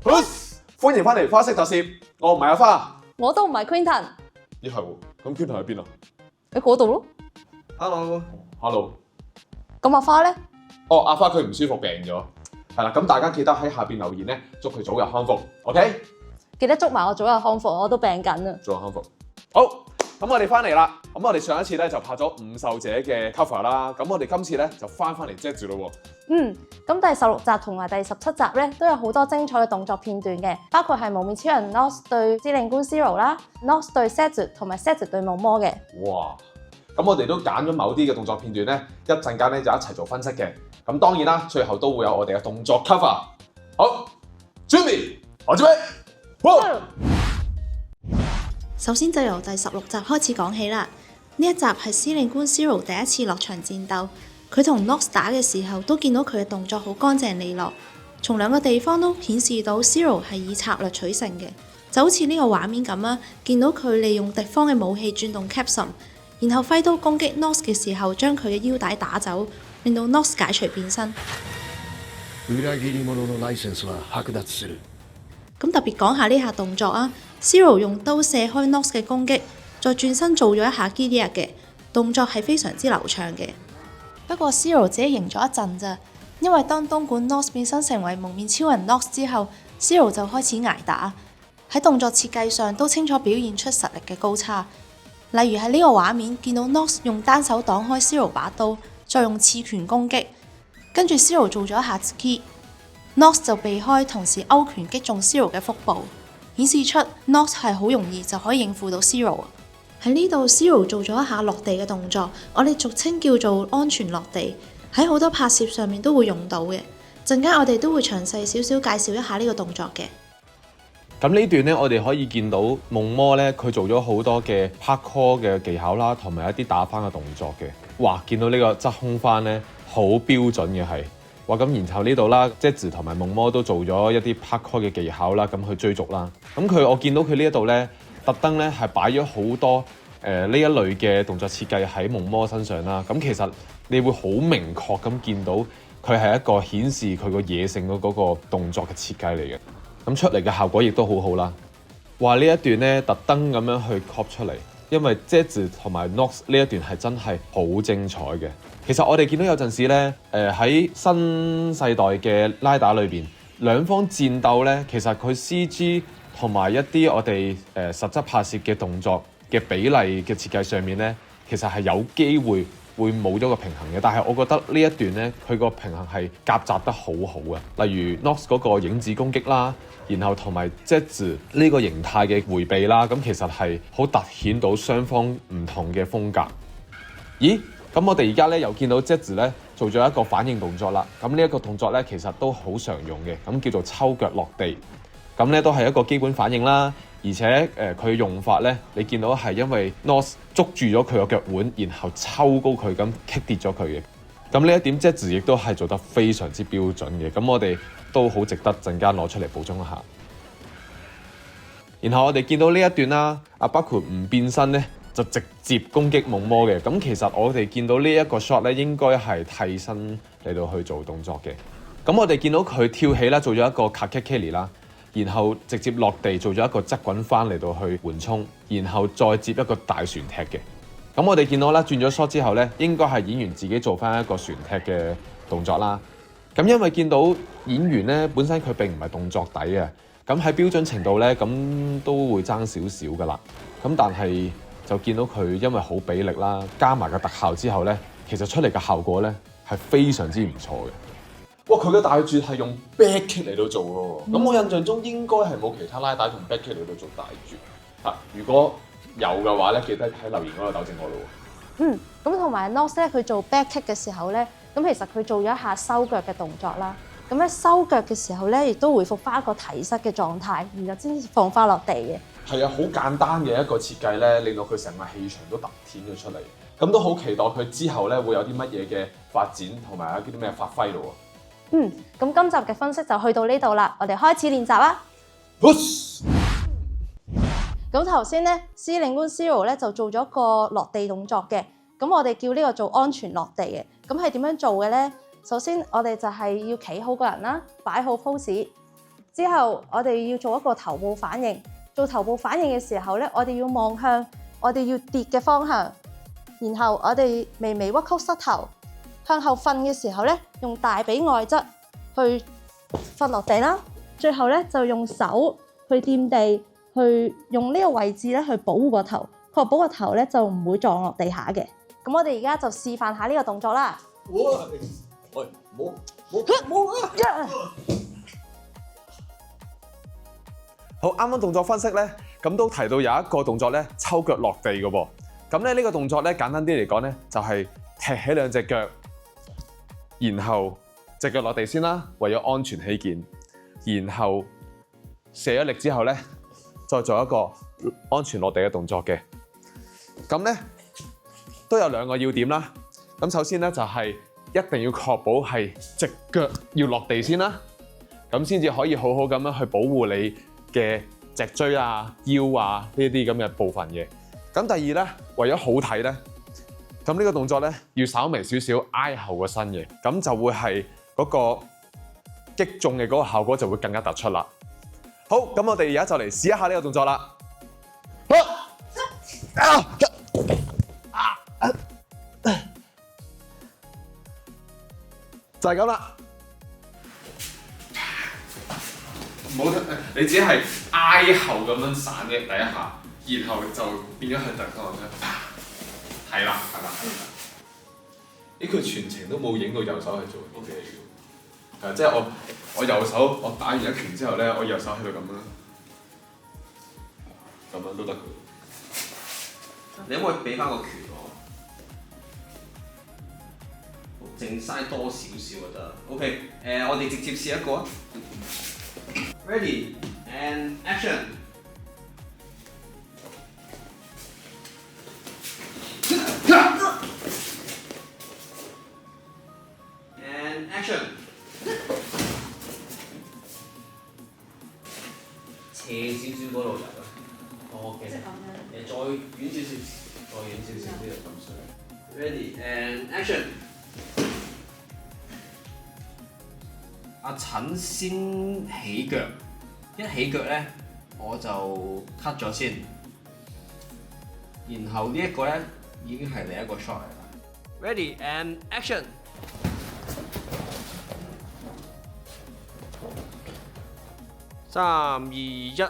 歡迎翻嚟花式特攝，我唔係阿花，我都唔係 Quinton，咦係喎，咁 Quinton 喺邊啊喺嗰度咯。 ？Hello，咁阿花咧？哦阿花佢唔舒服病咗，係啦，咁大家記得喺下邊留言咧，祝佢早日康復 ，OK？記得祝埋我早日康復，我都病緊啊。早日康復。好，咁我哋翻嚟啦，咁我哋上一次咧就拍咗五獸者嘅 cover 啦，咁我哋今次咧就翻嚟 Zetsu 咯喎。咁第16集同埋第17集咧都有好多精彩嘅動作片段嘅，包括係幪面超人 Nox 對司令官 Zero 啦 ，Nox 對 Zetsu 同埋 Zetsu 對夢魔嘅。哇！咁我哋都揀咗某啲嘅動作片段咧，一陣間咧就一齊做分析嘅。咁當然啦，最後都會有我哋嘅動作 cover。好，準備，我準備，哇！首先就由第16集開始講起啦。呢一集係司令官 Zero 第一次落場戰鬥，佢同 Nox 打嘅時候都見到佢嘅動作好乾淨利落，從兩個地方都顯示到 Zero 係以策略取勝嘅，就好似呢個畫面咁啊，見到佢利用敵方嘅武器轉動 Capsule， 然後揮刀攻擊 Nox 嘅時候將佢嘅腰帶打走，令到 Nox 解除變身。咁特別講下呢下動作啊 ，Zero 用刀射開 Nox 嘅攻擊，再轉身做咗一下 Gilead 嘅動作係非常之流暢嘅。不過 Zero 只係贏咗一陣咋，因為當東莞 Nox 變身成為幪面超人 Nox 之後 ，Zero 就開始捱打，喺動作設計上都清楚表現出實力嘅高差。例如喺呢個畫面見到 Nox 用單手擋開 Zero 把刀，再用刺拳攻擊，跟住 Zero 做咗一下 Ki。Nox 就避開，同時勾拳擊中 Zero 嘅腹部，顯示出 Nox 係好容易就可以應付到 Zero。喺呢度 Zero 做咗一下落地嘅動作，我哋俗稱叫做安全落地，喺好多拍攝上面都會用到嘅。陣間我哋都會詳細少少介紹一下呢個動作嘅。咁呢段呢，我哋可以見到夢魔呢，佢做咗好多嘅 parkour 嘅技巧啦，同埋一啲打翻嘅動作嘅。哇！見到呢個側空翻呢，好標準嘅係。哇！咁然後呢度啦，Zetsu同埋夢魔都做咗一啲 parkour 嘅技巧啦，咁去追逐啦。咁我見到佢呢一度呢，特登呢係擺咗好多呢一類嘅動作設計喺夢魔身上啦。咁其實你會好明確咁見到佢係一個顯示佢個野性嗰個動作嘅設計嚟嘅。咁出嚟嘅效果亦都好好啦。話呢一段呢，特登咁樣去 cop 出嚟，因為 Zetsu 同埋 Nox 呢一段係真係好精彩嘅。其實我哋見到有陣時咧，喺新世代嘅拉打裏邊，兩方戰鬥咧，其實佢 CG 同埋一啲我哋實質拍攝嘅動作嘅比例嘅設計上面咧，其實係有機會冇咗個平衡嘅。但係我覺得呢一段咧，佢個平衡係夾雜得好好嘅。例如 Nox 嗰個影子攻擊啦，然後同埋 Zetsu 呢個形態嘅迴避啦，咁其實係好突顯到雙方唔同嘅風格。咦？咁我哋而家咧又見到 Zetsu 咧做咗一個反應動作啦。咁呢一個動作咧其實都好常用嘅，咁叫做抽腳落地。咁咧都係一個基本反應啦。而且佢用法咧，你見到係因為 Nox 捉住咗佢個腳腕，然後抽高佢咁棘跌咗佢嘅。咁呢一點 Zetsu 亦都係做得非常之標準嘅。咁我哋都好值得陣間攞出嚟補充一下。然後我哋見到呢一段啦，包括唔變身咧，就直接攻擊夢魔嘅。咁其實我哋見到呢一個 shot 咧，應該係替身嚟到去做動作嘅。咁我哋見到佢跳起啦，做咗一個 kakekeli 啦，然後直接落地做咗一個側滾翻嚟到去緩衝，然後再接一個大船踢嘅。咁我哋見到啦，轉咗 shot 之後咧，應該係演員自己做翻一個船踢嘅動作啦。咁因為見到演員咧本身佢並唔係動作底嘅，咁喺標準程度咧，咁都會爭少少噶啦。咁但係就見到佢因為好比力啦，加埋個特效之後咧，其實出嚟嘅效果咧係非常之唔錯嘅。哇！佢嘅大絕係用 back kick 嚟到做嘅喎。咁我印象中應該係冇其他拉打用 back kick 嚟到做大絕嚇。如果有嘅話咧，記得喺留言嗰度糾正我咯。咁同埋 Nox 咧，佢做 back kick 嘅時候咧，咁其實佢做咗一下收腳嘅動作啦。咁咧收腳嘅時候咧，亦都回復翻一個提膝嘅狀態，然後先放翻落地嘅。係啊，好簡單嘅一個設計咧，令到佢成個氣場都突顯咗出嚟。咁都好期待佢之後咧會有啲乜嘢嘅發展同埋有啲咩發揮咯。咁今集嘅分析就去到呢度啦，我哋開始練習啦。咁頭先咧，司令官 Zero 咧就做咗個落地動作嘅，咁我哋叫呢個做安全落地嘅。咁係點樣做嘅咧？首先我哋就係要企好個人啦，擺好 pose，之後我哋要做一個頭部反應。做頭部反應嘅時候咧，我哋要望向我哋要跌嘅方向，然後我哋微微屈曲膝頭，向後瞓嘅時候咧，用大髀外側去瞓落地啦。最後咧就用手去掂地，去用呢個位置咧去保護個頭，確保個頭咧就唔會撞落地下嘅。咁我哋而家就示範下呢個動作啦。喂，冇啊！好，啱啱動作分析咧，咁都提到有一個動作咧，抽腳落地嘅喎。咁咧呢個動作咧，簡單啲嚟講咧，就係踢起兩隻腳，然後隻腳落地先啦，為咗安全起見。然後卸咗力之後咧，再做一個安全落地嘅動作嘅。咁咧都有兩個要點啦。咁首先咧就係一定要確保係隻腳要落地先啦，咁先至可以好好咁樣去保護你嘅脊椎啊、腰啊呢啲咁嘅部分嘅。咁第二咧，為咗好睇咧，咁呢個動作咧要稍微少少挨後個身嘅，咁就會係嗰個擊中嘅嗰個效果就會更加突出啦。好，咁我哋而家就嚟試一下呢個動作啦。就係咁啦。冇得，你只係挨後咁樣散嘅第一下，然後就變咗向突方向。係啦。佢全程都冇影到右手去做 ，OK 嘅。即係我右手，我打完一拳之後咧，我右手喺度咁樣都得嘅。你可唔可以俾翻個拳我？淨嘥多少少就得。OK， 我哋直接試一個啊。Ready and action！ And action！ 斜少少嗰度入啊。OK。再遠少少，再遠少少呢度咁上。Ready and action！ 阿陳先起腳，一起腳咧我就 cut 咗先，然後呢一個咧已經係另一個 shot 嚟啦。Ready and action！ 3、2、1。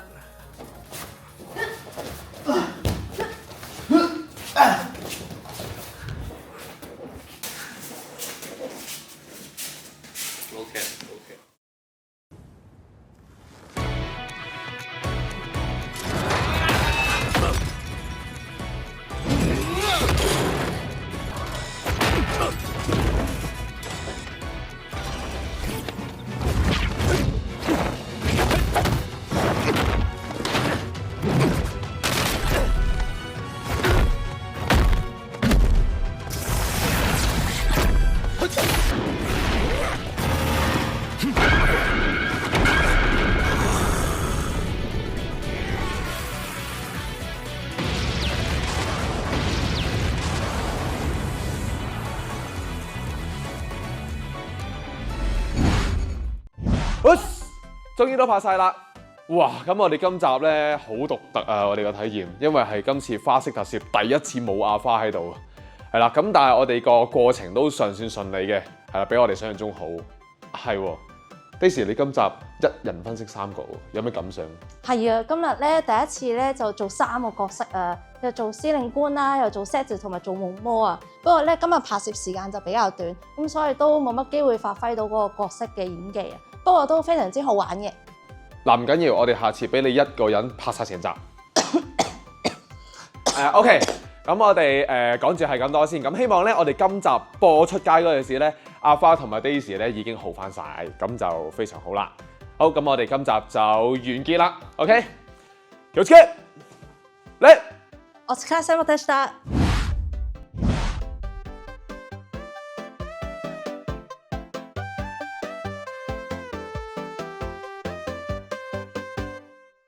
終於都拍晒啦！哇，咁我哋今集咧好獨特啊！我哋個體驗，因為係今次花式特攝第一次冇阿花喺度，係啦。咁但係我哋個過程都尚算順利嘅，係啦，比我哋想象中好。係喎，Daisy，你今集一人分析3個，有咩感想？係啊，今日咧第一次咧就做3個角色啊，又做司令官啦，又做 Setsu 同埋做夢魔啊。不過咧今日拍攝時間就比較短，咁所以都冇乜機會發揮到嗰個角色嘅演技啊。不過都非常之好玩嘅。嗱，唔緊要，我哋下次俾你一個人拍晒成集。OK， 咁我哋講住係咁多先。咁希望咧，我哋今集播出街嗰陣時咧，阿花同埋 Daisy 咧已經好翻晒，咁就非常好啦。好，咁我哋今集就完結啦。OK，気をつけ，嚟。お疲れ様でした。